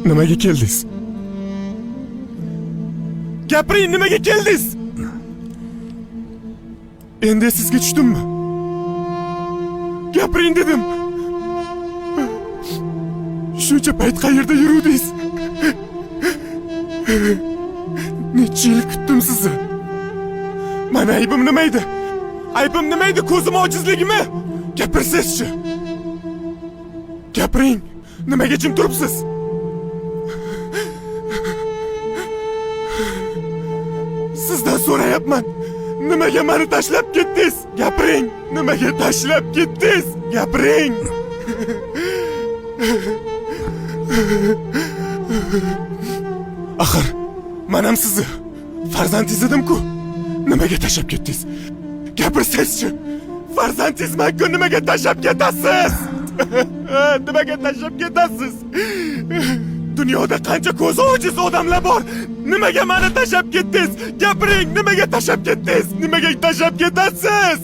Nimaga keldingiz? Gapiring, nimaga keldingiz? Endi sizga tushdimmi? Gapiring dedim. Shuncha payt qayerda yuruvdingiz? Necha yil kutdim sizni. Mana aybim nima edi? Aybim nima edi? Ko'zim ojizligimi? Gapirsizchi. Gapiring. Nimaga jim turibsiz? Sizdan so'rayapman. Nimaga meni tashlab ketdingiz? Gapiring. Nimaga tashlab ketdingiz? Gapiring. Axir men ham sizni farzandingiz edim-ku. Nimaga tashlab ketdingiz? Gapirsizchi. Farzandingizman-ku, nimaga tashlab ketasiz? Nimaga tashlab ketasiz? Dunyoda qancha ko'zi ojiz odamlar bor. Nimaga meni tashlab ketdingiz? Gapiring, nimaga tashlab ketdingiz? Nimaga tashlab ketasiz?